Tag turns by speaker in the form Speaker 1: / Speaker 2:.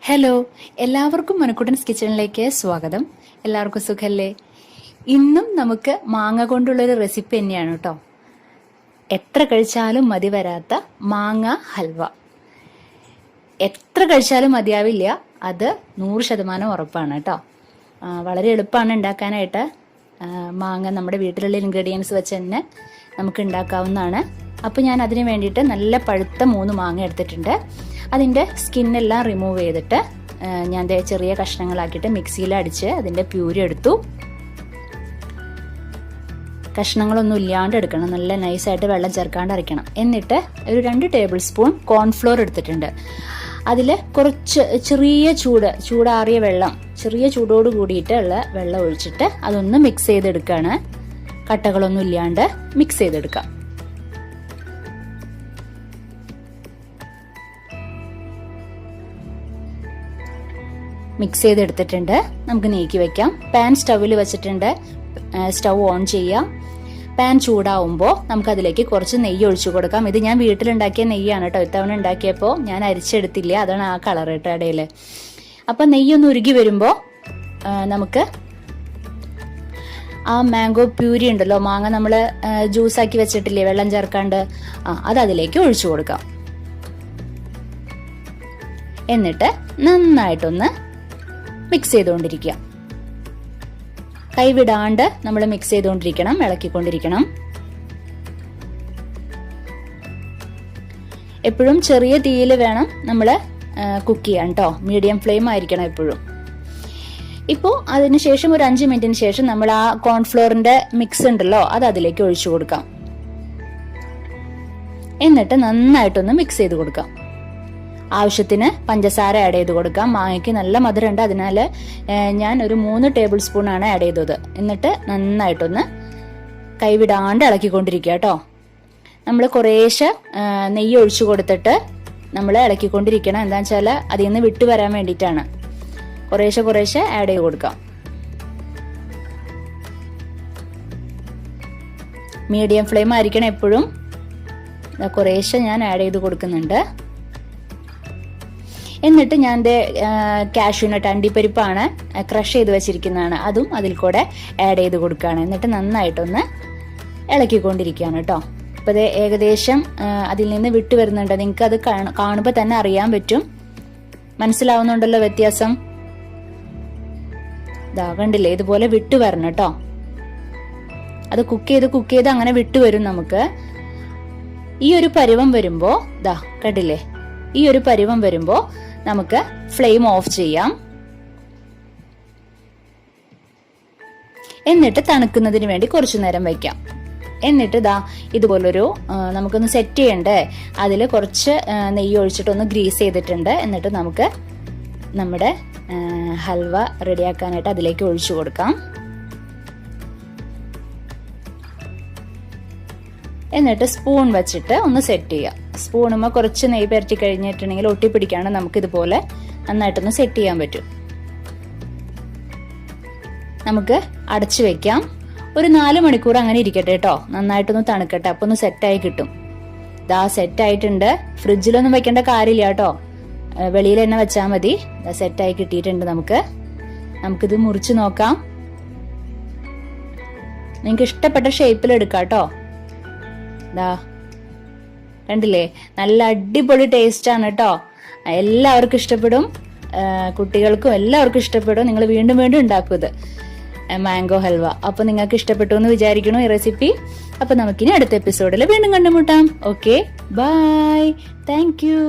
Speaker 1: Hello, എല്ലാവർക്കും മനുക്കുട്ടൻസ് കിച്ചണിലേക്ക് സ്വാഗതം. എല്ലാവർക്കും സുഖല്ലേ? ഇന്നും നമുക്ക് മാങ്ങ കൊണ്ടുള്ളൊരു റെസിപ്പി തന്നെയാണ് കേട്ടോ. എത്ര കഴിച്ചാലും മതി വരാത്ത മാങ്ങ ഹൽവ. എത്ര കഴിച്ചാലും മതിയാവില്ല, അത് 100% ഉറപ്പാണ് കേട്ടോ. വളരെ എളുപ്പമാണ് ഉണ്ടാക്കാനായിട്ട്. മാങ്ങ നമ്മുടെ വീട്ടിലുള്ള ഇൻഗ്രീഡിയൻസ് വെച്ച് തന്നെ നമുക്ക് ഉണ്ടാക്കാവുന്നതാണ്. അപ്പോൾ ഞാൻ അതിന് വേണ്ടിയിട്ട് നല്ല പഴുത്ത 3 മാങ്ങ എടുത്തിട്ടുണ്ട്. അതിൻ്റെ സ്കിന്നെല്ലാം റിമൂവ് ചെയ്തിട്ട് ഞാൻ ചെറിയ കഷ്ണങ്ങളാക്കിയിട്ട് മിക്സിയിൽ അടിച്ച് അതിൻ്റെ പ്യൂരി എടുത്തു. കഷ്ണങ്ങളൊന്നും ഇല്ലാണ്ട് എടുക്കണം, നല്ല നൈസായിട്ട് വെള്ളം ചേർക്കാണ്ട് അരയ്ക്കണം. എന്നിട്ട് ഒരു 2 ടേബിൾ സ്പൂൺ കോൺഫ്ലോർ എടുത്തിട്ടുണ്ട്. അതിൽ കുറച്ച് ചൂടാറിയ വെള്ളം, ചെറിയ ചൂടോട് കൂടിയിട്ടുള്ള വെള്ളം ഒഴിച്ചിട്ട് അതൊന്ന് മിക്സ് ചെയ്തെടുക്കുകയാണ്. കട്ടകളൊന്നും ഇല്ലാണ്ട് മിക്സ് ചെയ്തെടുക്കാം. മിക്സ് ചെയ്തെടുത്തിട്ടുണ്ട്. നമുക്ക് നീക്കി വെക്കാം. പാൻ സ്റ്റൗവിൽ വെച്ചിട്ടുണ്ട്. സ്റ്റൗ ഓൺ ചെയ്യാം. പാൻ ചൂടാവുമ്പോൾ നമുക്കതിലേക്ക് കുറച്ച് നെയ്യ് ഒഴിച്ചു കൊടുക്കാം. ഇത് ഞാൻ വീട്ടിലുണ്ടാക്കിയ നെയ്യാണ് കേട്ടോ. ഇത്തവണ ഉണ്ടാക്കിയപ്പോൾ ഞാൻ അരിച്ചെടുത്തില്ല, അതാണ് ആ കളർ കേട്ടോ ഇടയിൽ. അപ്പം നെയ്യൊന്ന് ഉരുകി വരുമ്പോൾ നമുക്ക് ആ മാംഗോ പ്യൂരി ഉണ്ടല്ലോ, മാങ്ങ നമ്മൾ ജ്യൂസാക്കി വെച്ചിട്ടില്ലേ വെള്ളം ചേർക്കാണ്ട്, അത് അതിലേക്ക് ഒഴിച്ചു കൊടുക്കാം. എന്നിട്ട് നന്നായിട്ടൊന്ന് മിക്സ് ചെയ്തുകൊണ്ടിരിക്കുക. കൈവിടാണ്ട് നമ്മൾ മിക്സ് ചെയ്തുകൊണ്ടിരിക്കണം, ഇളക്കിക്കൊണ്ടിരിക്കണം. എപ്പോഴും ചെറിയ തീയിൽ വേണം നമ്മൾ കുക്ക് ചെയ്യാൻ കേട്ടോ. മീഡിയം ഫ്ലെയിം ആയിരിക്കണം എപ്പോഴും. ഇപ്പോൾ അതിനുശേഷം ഒരു 5 മിനിറ്റിന് ശേഷം നമ്മൾ ആ കോൺഫ്ലോറിന്റെ മിക്സ് ഉണ്ടല്ലോ, അത് അതിലേക്ക് ഒഴിച്ചു കൊടുക്കാം. എന്നിട്ട് നന്നായിട്ടൊന്ന് മിക്സ് ചെയ്ത് കൊടുക്കാം. ആവശ്യത്തിന് പഞ്ചസാര ആഡ് ചെയ്ത് കൊടുക്കാം. മാങ്ങയ്ക്ക് നല്ല മധുരമുണ്ട്, അതിനാൽ ഞാൻ ഒരു 3 ടേബിൾ സ്പൂൺ ആണ് ആഡ് ചെയ്തത്. എന്നിട്ട് നന്നായിട്ടൊന്ന് കൈവിടാണ്ട് ഇളക്കിക്കൊണ്ടിരിക്കുക കേട്ടോ. നമ്മൾ കുറേശ്ശെ നെയ്യ് ഒഴിച്ചു കൊടുത്തിട്ട് നമ്മൾ ഇളക്കിക്കൊണ്ടിരിക്കണം. എന്താണെന്ന് വെച്ചാൽ അതിൽ നിന്ന് വിട്ടു വരാൻ വേണ്ടിയിട്ടാണ്. കുറേശ്ശെ ആഡ് ചെയ്ത് കൊടുക്കാം. മീഡിയം ഫ്ലെയിം ആയിരിക്കണം എപ്പോഴും. കുറേശ്ശെ ഞാൻ ആഡ് ചെയ്ത് കൊടുക്കുന്നുണ്ട്. എന്നിട്ട് ഞാൻ കാഷ്യൂനട്ട്, അണ്ടിപ്പരിപ്പാണ് ക്രഷ് ചെയ്ത് വെച്ചിരിക്കുന്നതാണ്, അതും അതിൽ കൂടെ ആഡ് ചെയ്ത് കൊടുക്കുകയാണ്. എന്നിട്ട് നന്നായിട്ടൊന്ന് ഇളക്കിക്കൊണ്ടിരിക്കുകയാണ് കേട്ടോ. അപ്പോൾ ഇത് ഏകദേശം അതിൽ നിന്ന് വിട്ടു വരുന്നുണ്ട്. നിങ്ങൾക്ക് അത് കാണുമ്പോൾ തന്നെ അറിയാൻ പറ്റും. മനസ്സിലാവുന്നുണ്ടല്ലോ വ്യത്യാസം? ഇതാ കണ്ടില്ലേ, ഇതുപോലെ വിട്ടു വരണം കേട്ടോ. അത് കുക്ക് ചെയ്ത് അങ്ങനെ വിട്ടു വരും നമുക്ക്. ഈ ഒരു പരുവം വരുമ്പോ ദാ കണ്ടില്ലേ, ഈ ഒരു പരുവം വരുമ്പോ നമുക്ക് ഫ്ലെയിം ഓഫ് ചെയ്യാം. എന്നിട്ട് തണുക്കുന്നതിന് വേണ്ടി കുറച്ചു നേരം വയ്ക്കാം. എന്നിട്ട് ദാ ഇതുപോലൊരു നമുക്കൊന്ന് സെറ്റ് ചെയ്യണ്ടേ, അതിൽ കുറച്ച് നെയ്യ് ഒഴിച്ചിട്ടൊന്ന് ഗ്രീസ് ചെയ്തിട്ടുണ്ട്. എന്നിട്ട് നമുക്ക് നമ്മുടെ ഹൽവ റെഡിയാക്കാനായിട്ട് അതിലേക്ക് ഒഴിച്ചു കൊടുക്കാം. എന്നിട്ട് സ്പൂൺ വെച്ചിട്ട് ഒന്ന് സെറ്റ് ചെയ്യാം. സ്പൂണുമ്പോൾ കുറച്ച് നെയ്യ് പരറ്റി കഴിഞ്ഞിട്ടുണ്ടെങ്കിൽ ഒട്ടിപ്പിടിക്കാണ്ട് നമുക്ക് ഇതുപോലെ നന്നായിട്ടൊന്ന് സെറ്റ് ചെയ്യാൻ പറ്റും. നമുക്ക് അടച്ചു വെക്കാം. ഒരു 4 മണിക്കൂർ അങ്ങനെ ഇരിക്കട്ടെ കേട്ടോ. നന്നായിട്ടൊന്ന് തണുക്കട്ടെ, അപ്പൊ ഒന്ന് സെറ്റായി കിട്ടും. ഇതാ സെറ്റ് ആയിട്ടുണ്ട്. ഫ്രിഡ്ജിലൊന്നും വെക്കേണ്ട കാര്യമില്ല കേട്ടോ, വെളിയിൽ തന്നെ വെച്ചാൽ മതി. സെറ്റായി കിട്ടിയിട്ടുണ്ട്. നമുക്കിത് മുറിച്ച് നോക്കാം. നിങ്ങൾക്ക് ഇഷ്ടപ്പെട്ട ഷേപ്പിൽ എടുക്കാം കേട്ടോ. കണ്ടില്ലേ, നല്ല അടിപൊളി ടേസ്റ്റ് ആണ് കേട്ടോ. എല്ലാവർക്കും ഇഷ്ടപ്പെടും, കുട്ടികൾക്കും എല്ലാവർക്കും ഇഷ്ടപ്പെടും. നിങ്ങൾ വീണ്ടും ഉണ്ടാക്കും ഇത് മാംഗോ ഹൽവ. അപ്പൊ നിങ്ങൾക്ക് ഇഷ്ടപ്പെട്ടു എന്ന് വിചാരിക്കണു ഈ റെസിപ്പി. അപ്പൊ നമുക്കിനി അടുത്ത എപ്പിസോഡിൽ വീണ്ടും കണ്ടുമുട്ടാം. Okay, bye, thank U.